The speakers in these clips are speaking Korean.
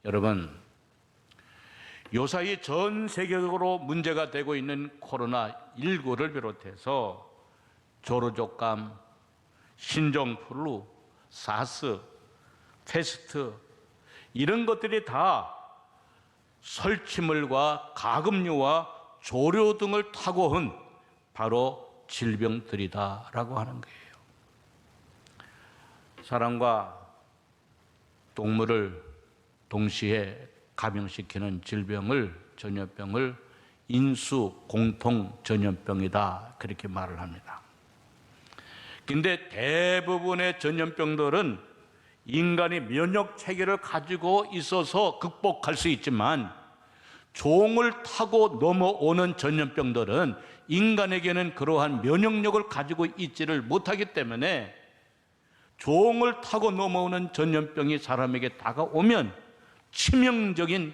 여러분, 요사이 전 세계적으로 문제가 되고 있는 코로나19를 비롯해서 조류족감, 신종플루, 사스, 패스트 이런 것들이 다 설치물과 가금류와 조류 등을 타고 온 바로 질병들이다라고 하는 거예요. 사람과 동물을 동시에 감염시키는 전염병을 인수 공통 전염병이다 그렇게 말을 합니다. 근데 대부분의 전염병들은 인간이 면역 체계를 가지고 있어서 극복할 수 있지만 종을 타고 넘어오는 전염병들은 인간에게는 그러한 면역력을 가지고 있지를 못하기 때문에 종을 타고 넘어오는 전염병이 사람에게 다가오면 치명적인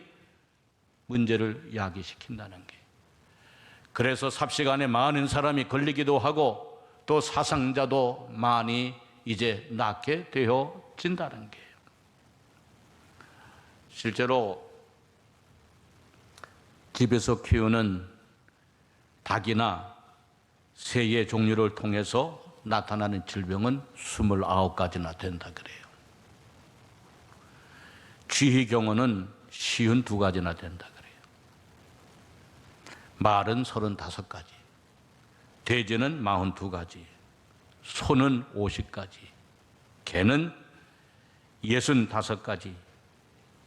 문제를 야기시킨다는 게, 그래서 삽시간에 많은 사람이 걸리기도 하고 또 사상자도 많이 이제 낳게 되어진다는 게요. 실제로 집에서 키우는 닭이나 새의 종류를 통해서 나타나는 질병은 29가지나 된다 그래요. 쥐희경어는 52가지나 된다 그래요. 말은 35가지, 돼지는 42가지, 소는 50가지, 개는 65가지,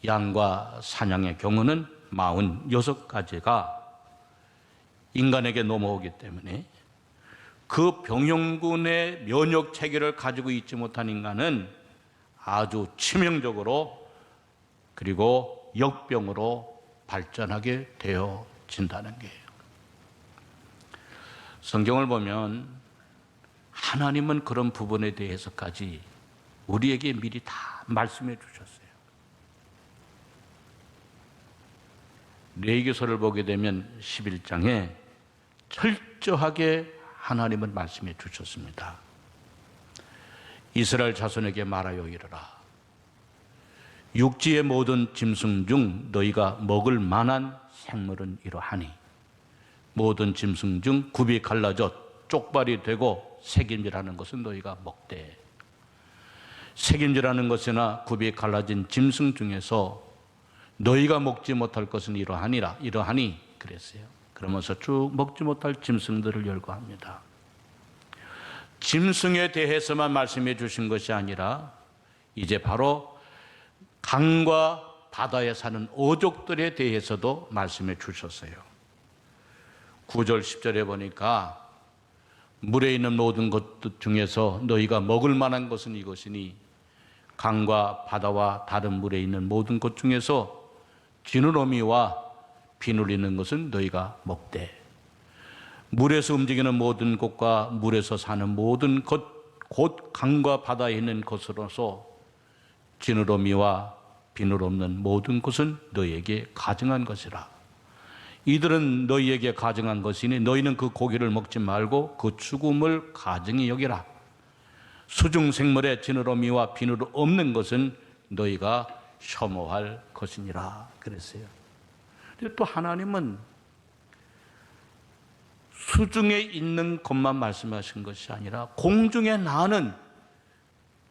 양과 사냥의 경우는 46가지가 인간에게 넘어오기 때문에 그 병용군의 면역 체계를 가지고 있지 못한 인간은 아주 치명적으로 그리고 역병으로 발전하게 되어진다는 거예요. 성경을 보면 하나님은 그런 부분에 대해서까지 우리에게 미리 다 말씀해 주셨어요. 레위기서를 보게 되면 11장에 철저하게 하나님은 말씀해 주셨습니다. 이스라엘 자손에게 말하여 이르라. 육지의 모든 짐승 중 너희가 먹을 만한 생물은 이러하니 모든 짐승 중 굽이 갈라져 쪽발이 되고 새김질하는 것은 너희가 먹되, 새김질하는 것이나 굽이 갈라진 짐승 중에서 너희가 먹지 못할 것은 이러하니 그랬어요. 그러면서 쭉 먹지 못할 짐승들을 열거합니다. 짐승에 대해서만 말씀해 주신 것이 아니라 이제 바로 강과 바다에 사는 어족들에 대해서도 말씀해 주셨어요. 9절 10절에 보니까 물에 있는 모든 것들 중에서 너희가 먹을 만한 것은 이것이니 강과 바다와 다른 물에 있는 모든 것 중에서 지느러미와 비눌리는 것은 너희가 먹되, 물에서 움직이는 모든 것과 물에서 사는 모든 것 곧 강과 바다에 있는 것으로서 지느러미와 비늘 없는 모든 것은 너희에게 가증한 것이라. 이들은 너희에게 가증한 것이니 너희는 그 고기를 먹지 말고 그 죽음을 가증히 여기라. 수중생물의 지느러미와 비늘 없는 것은 너희가 혐오할 것이니라 그랬어요. 또 하나님은 수중에 있는 것만 말씀하신 것이 아니라 공중에 나는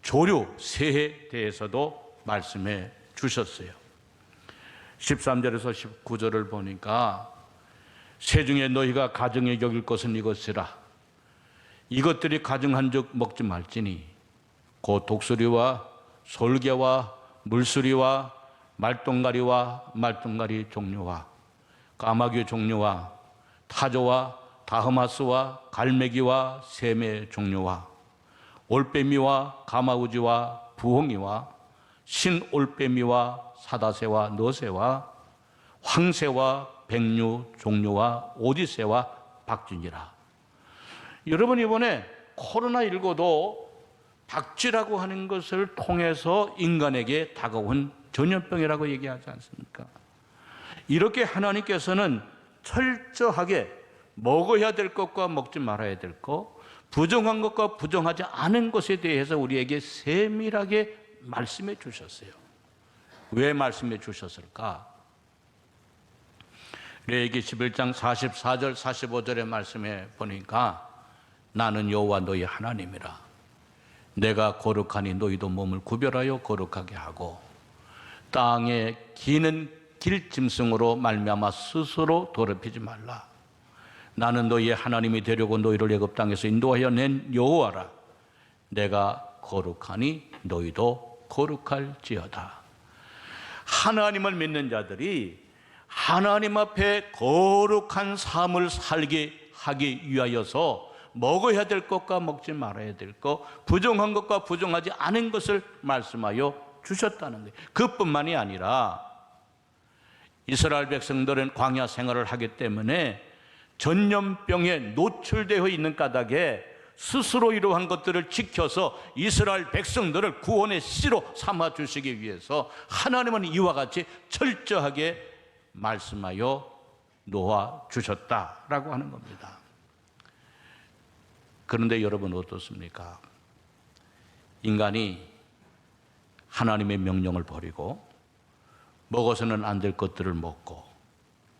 조류, 새에 대해서도 말씀해 주셨어요. 13절에서 19절을 보니까 새 중에 너희가 가증히 여길 것은 이것이라. 이것들이 가증한 즉 먹지 말지니 곧 독수리와 솔개와 물수리와 말똥가리와 말똥가리 종류와 까마귀 종류와 타조와 다흐마스와 갈매기와 샘의 종류와 올빼미와 가마우지와 부홍이와 신올빼미와 사다새와 너새와 황새와 백류 종류와 오디새와 박쥐니라. 여러분, 이번에 코로나19도 박쥐라고 하는 것을 통해서 인간에게 다가온 전염병이라고 얘기하지 않습니까? 이렇게 하나님께서는 철저하게 먹어야 될 것과 먹지 말아야 될 것, 부정한 것과 부정하지 않은 것에 대해서 우리에게 세밀하게 말씀해 주셨어요. 왜 말씀해 주셨을까? 레위기 11장 44절 45절의 말씀에 보니까 나는 여호와 너희 하나님이라. 내가 거룩하니 너희도 몸을 구별하여 거룩하게 하고 땅에 기는 길짐승으로 말미암아 스스로 더럽히지 말라. 나는 너희의 하나님이 되려고 너희를 애굽 땅에서 인도하여 낸 여호와라. 내가 거룩하니 너희도 거룩할지어다. 하나님을 믿는 자들이 하나님 앞에 거룩한 삶을 살게 하기 위하여서 먹어야 될 것과 먹지 말아야 될 것, 부정한 것과 부정하지 않은 것을 말씀하여 주셨다는 거예요. 그뿐만이 아니라 이스라엘 백성들은 광야 생활을 하기 때문에 전염병에 노출되어 있는 까닭에 스스로 이러한 것들을 지켜서 이스라엘 백성들을 구원의 씨로 삼아 주시기 위해서 하나님은 이와 같이 철저하게 말씀하여 놓아 주셨다라고 하는 겁니다. 그런데 여러분 어떻습니까? 인간이 하나님의 명령을 버리고 먹어서는 안 될 것들을 먹고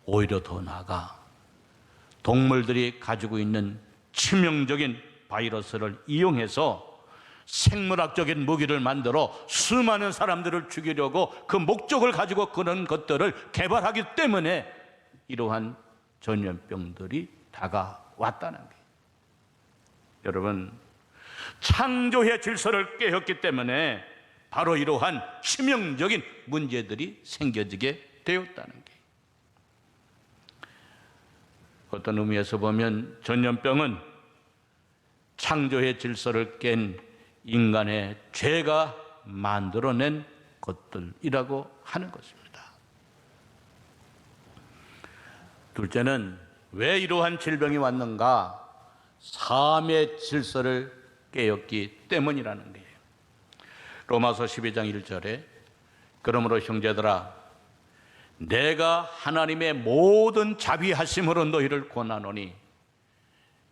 오히려 더 나아가 동물들이 가지고 있는 치명적인 바이러스를 이용해서 생물학적인 무기를 만들어 수많은 사람들을 죽이려고 그 목적을 가지고 그런 것들을 개발하기 때문에 이러한 전염병들이 다가왔다는 거예요. 여러분, 창조의 질서를 깨었기 때문에 바로 이러한 치명적인 문제들이 생겨지게 되었다는 거예요. 어떤 의미에서 보면 전염병은 창조의 질서를 깬 인간의 죄가 만들어낸 것들이라고 하는 것입니다. 둘째는 왜 이러한 질병이 왔는가? 삶의 질서를 깨었기 때문이라는 거예요. 로마서 12장 1절에 그러므로 형제들아 내가 하나님의 모든 자비하심으로 너희를 권하노니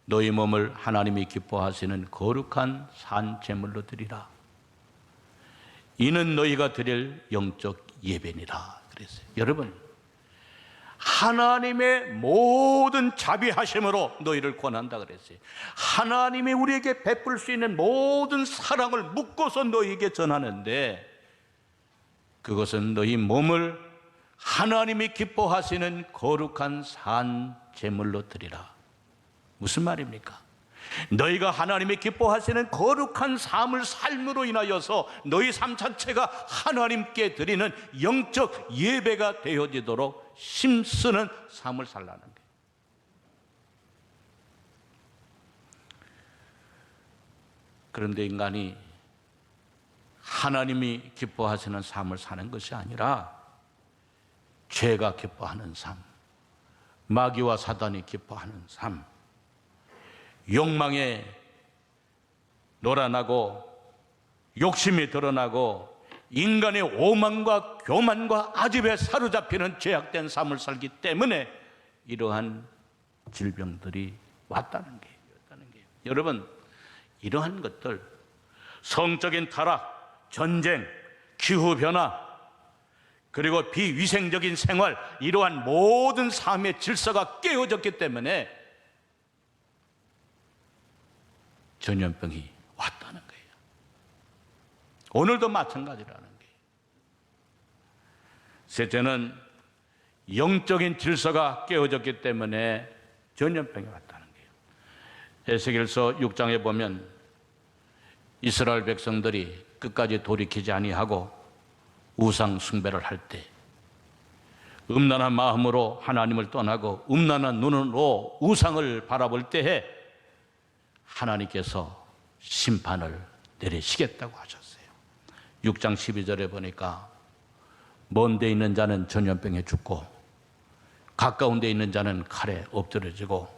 너희 몸을 하나님이 기뻐하시는 거룩한 산 제물로 드리라. 이는 너희가 드릴 영적 예배니라 그랬어요. 여러분, 하나님의 모든 자비하심으로 너희를 권한다 그랬어요. 하나님이 우리에게 베풀 수 있는 모든 사랑을 묶어서 너희에게 전하는데 그것은 너희 몸을 하나님이 기뻐하시는 거룩한 산 제물로 드리라. 무슨 말입니까? 너희가 하나님이 기뻐하시는 거룩한 삶을 삶으로 인하여서 너희 삶 자체가 하나님께 드리는 영적 예배가 되어지도록 힘쓰는 삶을 살라는 거예요. 그런데 인간이 하나님이 기뻐하시는 삶을 사는 것이 아니라 죄가 기뻐하는 삶, 마귀와 사단이 기뻐하는 삶, 욕망에 놀아나고 욕심이 드러나고 인간의 오만과 교만과 아집에 사로잡히는 죄악된 삶을 살기 때문에 이러한 질병들이 왔다는 거예요. 여러분, 이러한 것들, 성적인 타락, 전쟁, 기후변화, 그리고 비위생적인 생활, 이러한 모든 삶의 질서가 깨어졌기 때문에 전염병이 왔다는 거예요. 오늘도 마찬가지라는 거예요. 셋째는 영적인 질서가 깨어졌기 때문에 전염병이 왔다는 거예요. 에스겔서 6장에 보면 이스라엘 백성들이 끝까지 돌이키지 아니하고 우상 숭배를 할 때 음란한 마음으로 하나님을 떠나고 음란한 눈으로 우상을 바라볼 때에 하나님께서 심판을 내리시겠다고 하셨어요. 6장 12절에 보니까 먼 데 있는 자는 전염병에 죽고 가까운 데 있는 자는 칼에 엎드려지고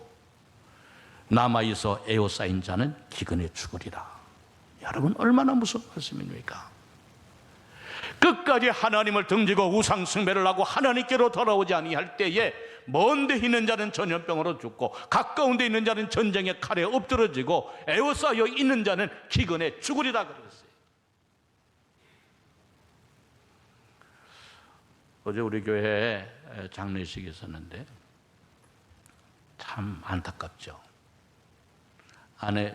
남아있어 에워싸인 자는 기근에 죽으리라. 여러분, 얼마나 무서운 말씀입니까? 끝까지 하나님을 등지고 우상 숭배를 하고 하나님께로 돌아오지 아니할 때에 먼 데 있는 자는 전염병으로 죽고 가까운 데 있는 자는 전쟁의 칼에 엎드러지고 에워싸여 있는 자는 기근에 죽으리라 그랬어요. 어제 우리 교회에 장례식이 있었는데 참 안타깝죠.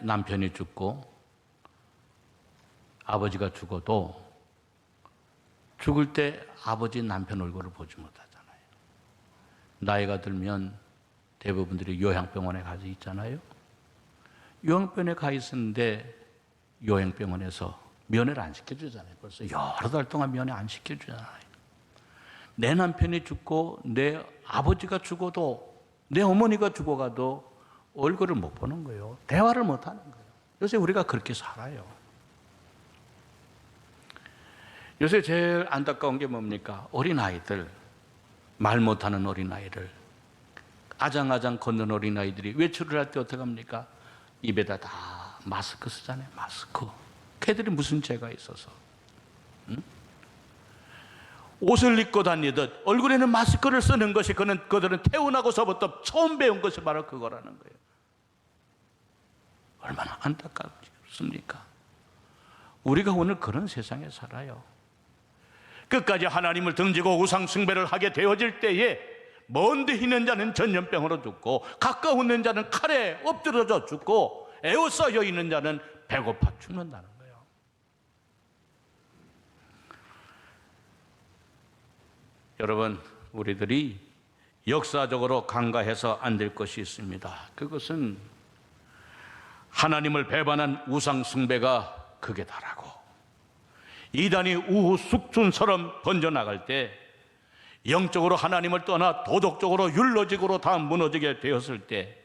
남편이 죽고 아버지가 죽어도 죽을 때 아버지 남편 얼굴을 보지 못하잖아요. 나이가 들면 대부분들이 요양병원에 가서 있잖아요. 요양병원에 가 있었는데 요양병원에서 면회를 안 시켜주잖아요. 벌써 여러 달 동안 면회 안 시켜주잖아요. 내 남편이 죽고 내 아버지가 죽어도 내 어머니가 죽어가도 얼굴을 못 보는 거예요. 대화를 못 하는 거예요. 요새 우리가 그렇게 살아요. 요새 제일 안타까운 게 뭡니까? 어린아이들, 말 못하는 어린아이들, 아장아장 걷는 어린아이들이 외출을 할 때 어떻게 합니까? 입에다 다 마스크 쓰잖아요. 마스크. 걔들이 무슨 죄가 있어서. 응? 옷을 입고 다니듯 얼굴에는 마스크를 쓰는 것이 그들은 태어나고서부터 처음 배운 것이 바로 그거라는 거예요. 얼마나 안타깝습니까? 우리가 오늘 그런 세상에 살아요. 끝까지 하나님을 등지고 우상 숭배를 하게 되어질 때에 먼데 있는 자는 전염병으로 죽고 가까운 있는 자는 칼에 엎드러져 죽고 에워싸여 있는 자는 배고파 죽는다는 거예요. 여러분, 우리들이 역사적으로 간과해서 안 될 것이 있습니다. 그것은 하나님을 배반한 우상 숭배가 극에 달하고 이단이 우후 숙춘처럼 번져나갈 때 영적으로 하나님을 떠나 도덕적으로 율로직으로 다 무너지게 되었을 때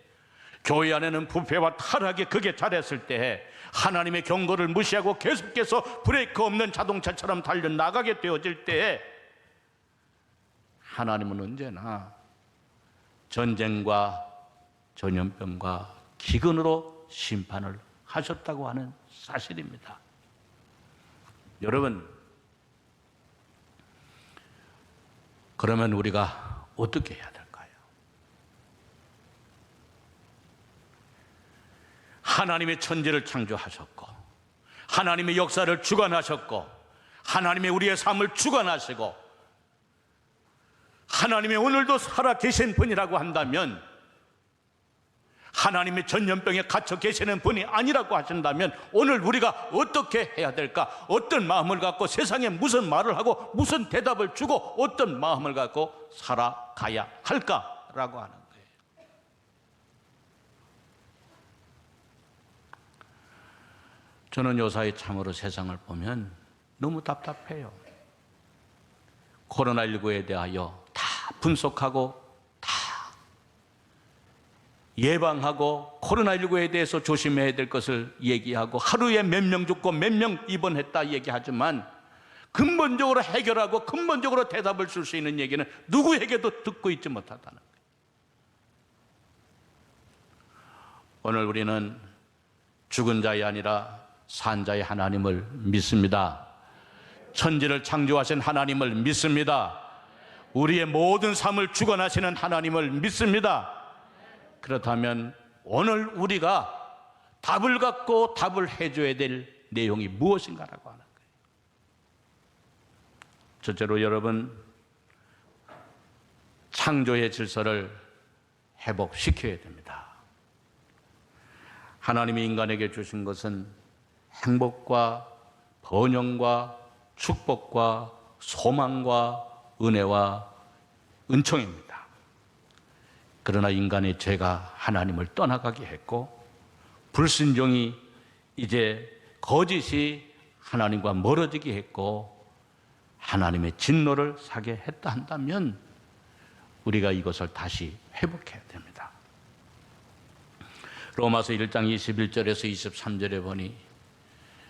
교회 안에는 부패와 타락이 극에 달했을 때 하나님의 경고를 무시하고 계속해서 브레이크 없는 자동차처럼 달려나가게 되어질 때 하나님은 언제나 전쟁과 전염병과 기근으로 심판을 하셨다고 하는 사실입니다. 여러분, 그러면 우리가 어떻게 해야 될까요? 하나님의 천지를 창조하셨고 하나님의 역사를 주관하셨고 하나님의 우리의 삶을 주관하시고 하나님의 오늘도 살아계신 분이라고 한다면 하나님의 전염병에 갇혀 계시는 분이 아니라고 하신다면 오늘 우리가 어떻게 해야 될까? 어떤 마음을 갖고 세상에 무슨 말을 하고 무슨 대답을 주고 어떤 마음을 갖고 살아가야 할까라고 하는 거예요. 저는 요사이 참으로 세상을 보면 너무 답답해요. 코로나19에 대하여 다 분석하고 예방하고 코로나19에 대해서 조심해야 될 것을 얘기하고 하루에 몇 명 죽고 몇 명 입원했다 얘기하지만 근본적으로 해결하고 근본적으로 대답을 줄 수 있는 얘기는 누구에게도 듣고 있지 못하다는 거예요. 오늘 우리는 죽은 자이 아니라 산 자의 하나님을 믿습니다. 천지를 창조하신 하나님을 믿습니다. 우리의 모든 삶을 주관하시는 하나님을 믿습니다. 그렇다면 오늘 우리가 답을 갖고 답을 해줘야 될 내용이 무엇인가라고 하는 거예요. 첫째로 여러분, 창조의 질서를 회복시켜야 됩니다. 하나님이 인간에게 주신 것은 행복과 번영과 축복과 소망과 은혜와 은총입니다. 그러나 인간의 죄가 하나님을 떠나가게 했고 불순종이 이제 거짓이 하나님과 멀어지게 했고 하나님의 진노를 사게 했다 한다면 우리가 이것을 다시 회복해야 됩니다. 로마서 1장 21절에서 23절에 보니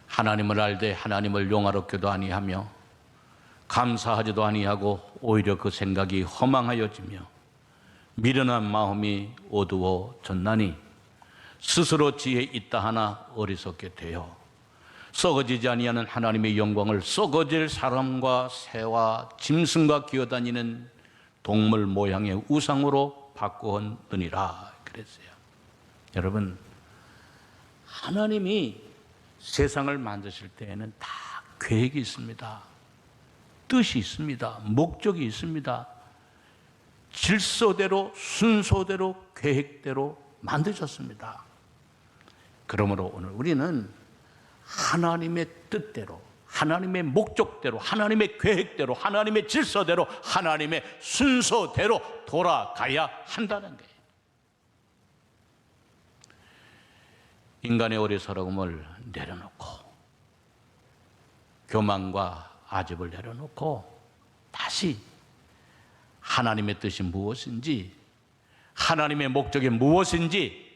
하나님을 알되 하나님을 용화롭게도 아니하며 감사하지도 아니하고 오히려 그 생각이 허망하여지며 미련한 마음이 어두워졌나니 스스로 지혜 있다 하나 어리석게 되어 썩어지지 아니하는 하나님의 영광을 썩어질 사람과 새와 짐승과 기어다니는 동물 모양의 우상으로 바꾸었느니라 그랬어요. 여러분, 하나님이 세상을 만드실 때에는 다 계획이 있습니다. 뜻이 있습니다. 목적이 있습니다. 질서대로, 순서대로, 계획대로 만드셨습니다. 그러므로 오늘 우리는 하나님의 뜻대로, 하나님의 목적대로, 하나님의 계획대로, 하나님의 질서대로, 하나님의 순서대로 돌아가야 한다는 거예요. 인간의 어리석음을 내려놓고, 교만과 아집을 내려놓고 다시 하나님의 뜻이 무엇인지, 하나님의 목적이 무엇인지,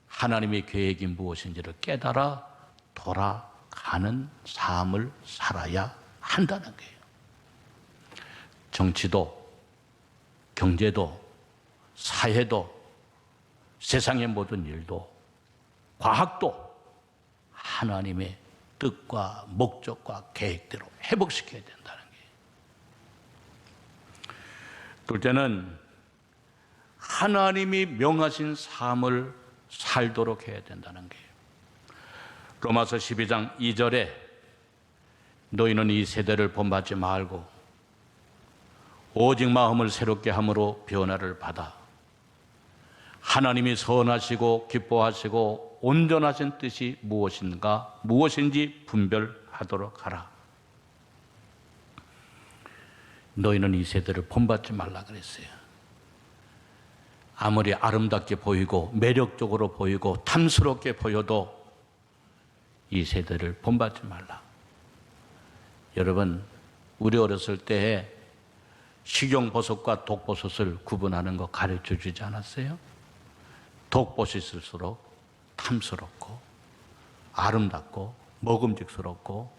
하나님의 계획이 무엇인지를 깨달아 돌아가는 삶을 살아야 한다는 거예요. 정치도, 경제도, 사회도, 세상의 모든 일도, 과학도 하나님의 뜻과 목적과 계획대로 회복시켜야 된다는 거예요. 둘째는 하나님이 명하신 삶을 살도록 해야 된다는 거예요. 로마서 12장 2절에 너희는 이 세대를 본받지 말고 오직 마음을 새롭게 함으로 변화를 받아 하나님이 선하시고 기뻐하시고 온전하신 뜻이 무엇인지 분별하도록 하라. 너희는 이 세대를 본받지 말라 그랬어요. 아무리 아름답게 보이고 매력적으로 보이고 탐스럽게 보여도 이 세대를 본받지 말라. 여러분, 우리 어렸을 때에 식용버섯과 독버섯을 구분하는 거 가르쳐 주지 않았어요? 독버섯일수록 탐스럽고 아름답고 먹음직스럽고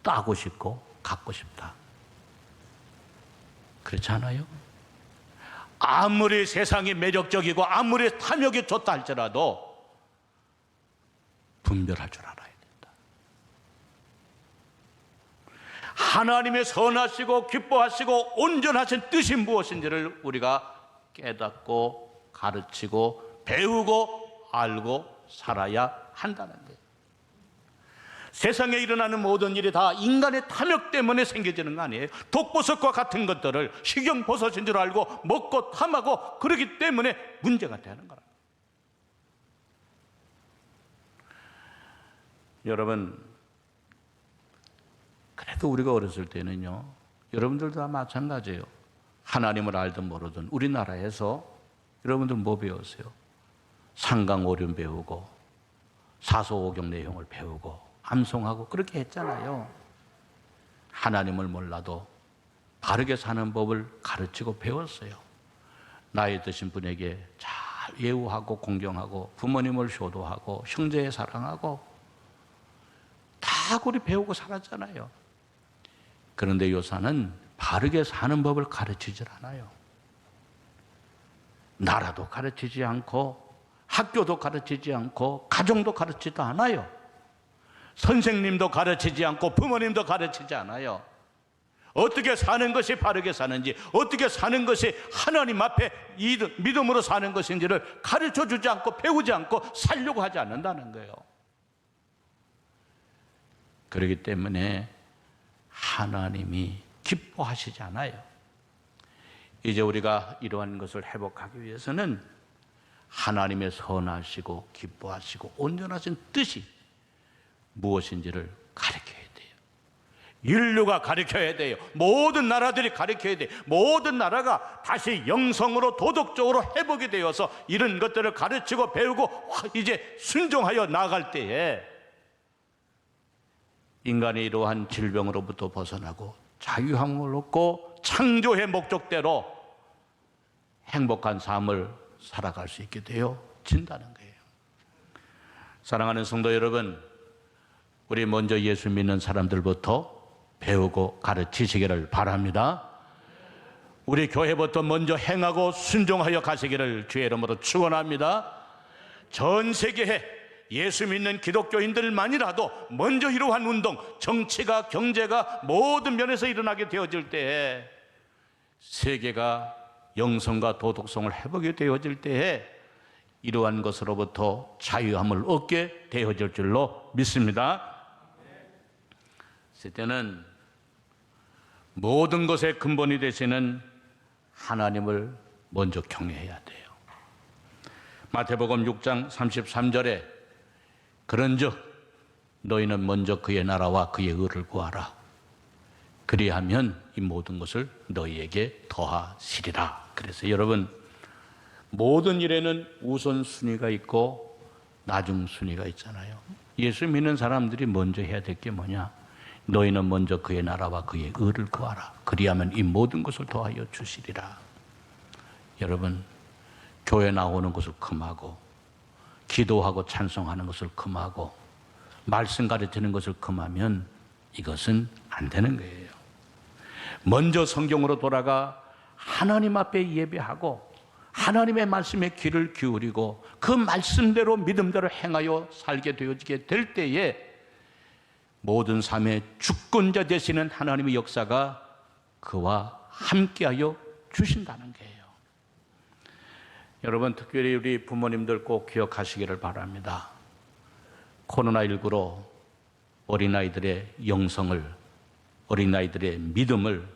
따고 싶고 갖고 싶다. 그렇지 않아요? 아무리 세상이 매력적이고 아무리 탐욕이 좋다 할지라도 분별할 줄 알아야 된다. 하나님의 선하시고 기뻐하시고 온전하신 뜻이 무엇인지를 우리가 깨닫고 가르치고 배우고 알고 살아야 한다는 거예요. 세상에 일어나는 모든 일이 다 인간의 탐욕 때문에 생겨지는 거 아니에요? 독버섯과 같은 것들을 식용버섯인 줄 알고 먹고 탐하고 그러기 때문에 문제가 되는 거라. 여러분, 그래도 우리가 어렸을 때는요, 여러분들도 다 마찬가지예요. 하나님을 알든 모르든 우리나라에서 여러분들 뭐 배웠어요? 상강오륜 배우고 사소오경 내용을 배우고 암송하고 그렇게 했잖아요. 하나님을 몰라도 바르게 사는 법을 가르치고 배웠어요. 나이 드신 분에게 잘 예우하고 공경하고 부모님을 효도하고 형제 사랑하고 다 우리 배우고 살았잖아요. 그런데 요사는 바르게 사는 법을 가르치질 않아요. 나라도 가르치지 않고 학교도 가르치지 않고 가정도 가르치지도 않아요. 선생님도 가르치지 않고 부모님도 가르치지 않아요. 어떻게 사는 것이 바르게 사는지, 어떻게 사는 것이 하나님 앞에 믿음으로 사는 것인지를 가르쳐주지 않고 배우지 않고 살려고 하지 않는다는 거예요. 그렇기 때문에 하나님이 기뻐하시지 않아요. 이제 우리가 이러한 것을 회복하기 위해서는 하나님의 선하시고 기뻐하시고 온전하신 뜻이 무엇인지를 가르쳐야 돼요. 인류가 가르쳐야 돼요. 모든 나라들이 가르쳐야 돼요. 모든 나라가 다시 영성으로 도덕적으로 회복이 되어서 이런 것들을 가르치고 배우고 이제 순종하여 나아갈 때에 인간이 이러한 질병으로부터 벗어나고 자유함을 얻고 창조의 목적대로 행복한 삶을 살아갈 수 있게 되어진다는 거예요. 사랑하는 성도 여러분, 우리 먼저 예수 믿는 사람들부터 배우고 가르치시기를 바랍니다. 우리 교회부터 먼저 행하고 순종하여 가시기를 주의 이름으로 축원합니다. 전 세계에 예수 믿는 기독교인들만이라도 먼저 이러한 운동, 정치가 경제가 모든 면에서 일어나게 되어질 때에 세계가 영성과 도덕성을 회복이 되어질 때에 이러한 것으로부터 자유함을 얻게 되어질 줄로 믿습니다. 셋째는 모든 것의 근본이 되시는 하나님을 먼저 경외해야 돼요. 마태복음 6장 33절에 그런즉 너희는 먼저 그의 나라와 그의 의를 구하라. 그리하면 이 모든 것을 너희에게 더하시리라. 그래서 여러분, 모든 일에는 우선순위가 있고 나중순위가 있잖아요. 예수 믿는 사람들이 먼저 해야 될 게 뭐냐? 너희는 먼저 그의 나라와 그의 의를 구하라. 그리하면 이 모든 것을 더하여 주시리라. 여러분, 교회 나오는 것을 금하고 기도하고 찬송하는 것을 금하고 말씀 가르치는 것을 금하면 이것은 안 되는 거예요. 먼저 성경으로 돌아가 하나님 앞에 예배하고 하나님의 말씀에 귀를 기울이고 그 말씀대로 믿음대로 행하여 살게 되어지게 될 때에 모든 삶의 주권자 되시는 하나님의 역사가 그와 함께하여 주신다는 거예요. 여러분, 특별히 우리 부모님들 꼭 기억하시기를 바랍니다. 코로나19로 어린아이들의 영성을, 어린아이들의 믿음을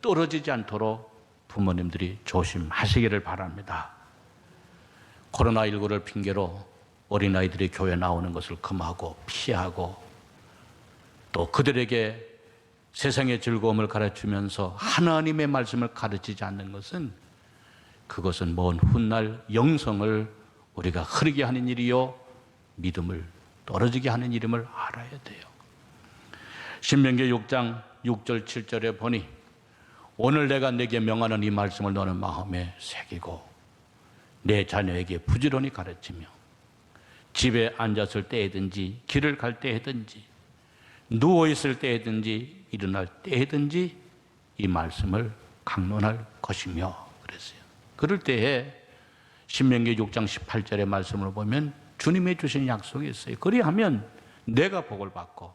떨어지지 않도록 부모님들이 조심하시기를 바랍니다. 코로나19를 핑계로 어린아이들이 교회 나오는 것을 금하고 피하고 또 그들에게 세상의 즐거움을 가르치면서 하나님의 말씀을 가르치지 않는 것은 그것은 먼 훗날 영성을 우리가 흐르게 하는 일이요 믿음을 떨어지게 하는 일임을 알아야 돼요. 신명기 6장 6절 7절에 보니 오늘 내가 네게 명하는 이 말씀을 너는 마음에 새기고 내 자녀에게 부지런히 가르치며 집에 앉았을 때에든지 길을 갈 때에든지 누워있을 때에든지 일어날 때에든지 이 말씀을 강론할 것이며 그랬어요. 그럴 때에 신명기 6장 18절의 말씀을 보면 주님이 주신 약속이 있어요. 그리하면 내가 복을 받고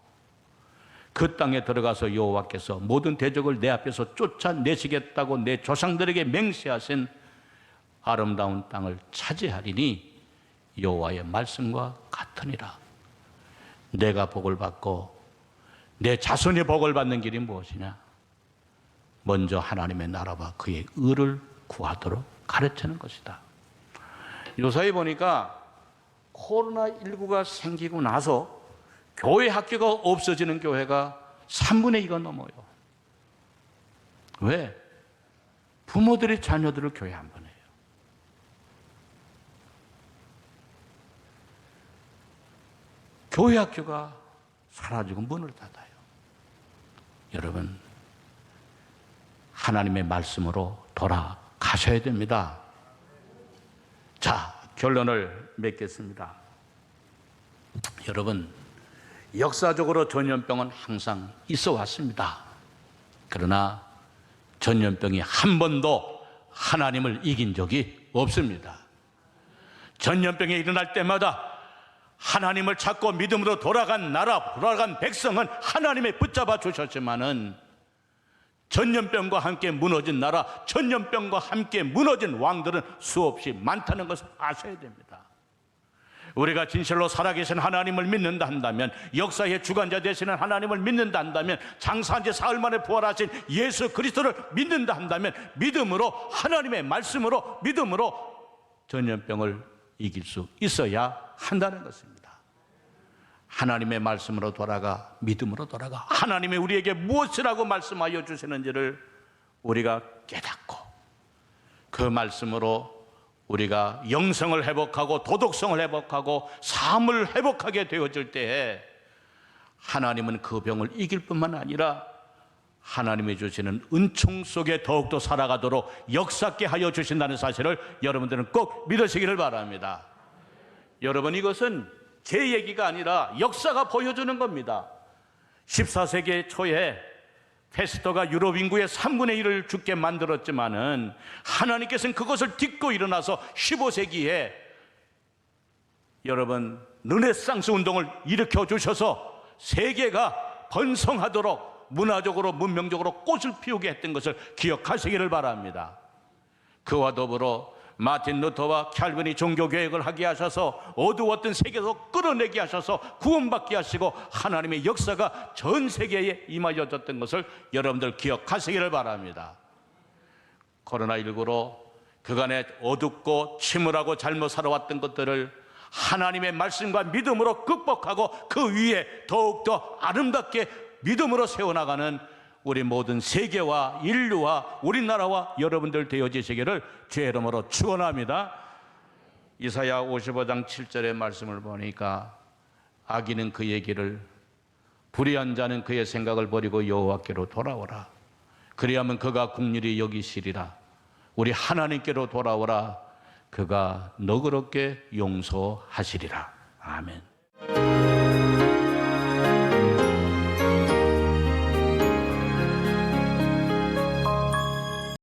그 땅에 들어가서 여호와께서 모든 대적을 내 앞에서 쫓아내시겠다고 내 조상들에게 맹세하신 아름다운 땅을 차지하리니 여호와의 말씀과 같으니라. 내가 복을 받고 내 자손이 복을 받는 길이 무엇이냐? 먼저 하나님의 나라와 그의 의를 구하도록 가르치는 것이다. 요사이 보니까 코로나19가 생기고 나서 교회 학교가 없어지는 교회가 3분의 2가 넘어요. 왜? 부모들이 자녀들을 교회 안 보내요. 교회 학교가 사라지고 문을 닫아요. 여러분, 하나님의 말씀으로 돌아가셔야 됩니다. 자, 결론을 맺겠습니다. 여러분, 역사적으로 전염병은 항상 있어 왔습니다. 그러나 전염병이 한 번도 하나님을 이긴 적이 없습니다. 전염병이 일어날 때마다 하나님을 찾고 믿음으로 돌아간 나라, 돌아간 백성은 하나님의 붙잡아 주셨지만은 전염병과 함께 무너진 나라, 전염병과 함께 무너진 왕들은 수없이 많다는 것을 아셔야 됩니다. 우리가 진실로 살아계신 하나님을 믿는다 한다면, 역사의 주관자 되시는 하나님을 믿는다 한다면, 장사한 지 사흘 만에 부활하신 예수 그리스도를 믿는다 한다면 믿음으로, 하나님의 말씀으로, 믿음으로 전염병을 이길 수 있어야 한다는 것입니다. 하나님의 말씀으로 돌아가, 믿음으로 돌아가, 하나님이 우리에게 무엇이라고 말씀하여 주시는지를 우리가 깨닫고 그 말씀으로 우리가 영성을 회복하고 도덕성을 회복하고 삶을 회복하게 되어질 때에 하나님은 그 병을 이길 뿐만 아니라 하나님이 주시는 은총 속에 더욱더 살아가도록 역사케 하여 주신다는 사실을 여러분들은 꼭 믿으시기를 바랍니다. 여러분, 이것은 제 얘기가 아니라 역사가 보여주는 겁니다. 14세기 초에 페스토가 유럽 인구의 3분의 1을 죽게 만들었지만은 하나님께서는 그것을 딛고 일어나서 15세기에 여러분 르네상스 운동을 일으켜 주셔서 세계가 번성하도록 문화적으로 문명적으로 꽃을 피우게 했던 것을 기억하시기를 바랍니다. 그와 더불어 마틴 루터와 캘빈이 종교개혁을 하게 하셔서 어두웠던 세계에서 끌어내게 하셔서 구원받게 하시고 하나님의 역사가 전 세계에 임하여졌던 것을 여러분들 기억하시기를 바랍니다. 코로나19로 그간에 어둡고 침울하고 잘못 살아왔던 것들을 하나님의 말씀과 믿음으로 극복하고 그 위에 더욱더 아름답게 믿음으로 세워나가는 우리 모든 세계와 인류와 우리나라와 여러분들 되어지시기를 주의 이름으로 축원합니다. 이사야 55장 7절의 말씀을 보니까 악인은 그의 길을, 불의한 자는 그의 생각을 버리고 여호와께로 돌아오라. 그리하면 그가 긍휼히 여기시리라. 우리 하나님께로 돌아오라. 그가 너그럽게 용서하시리라. 아멘.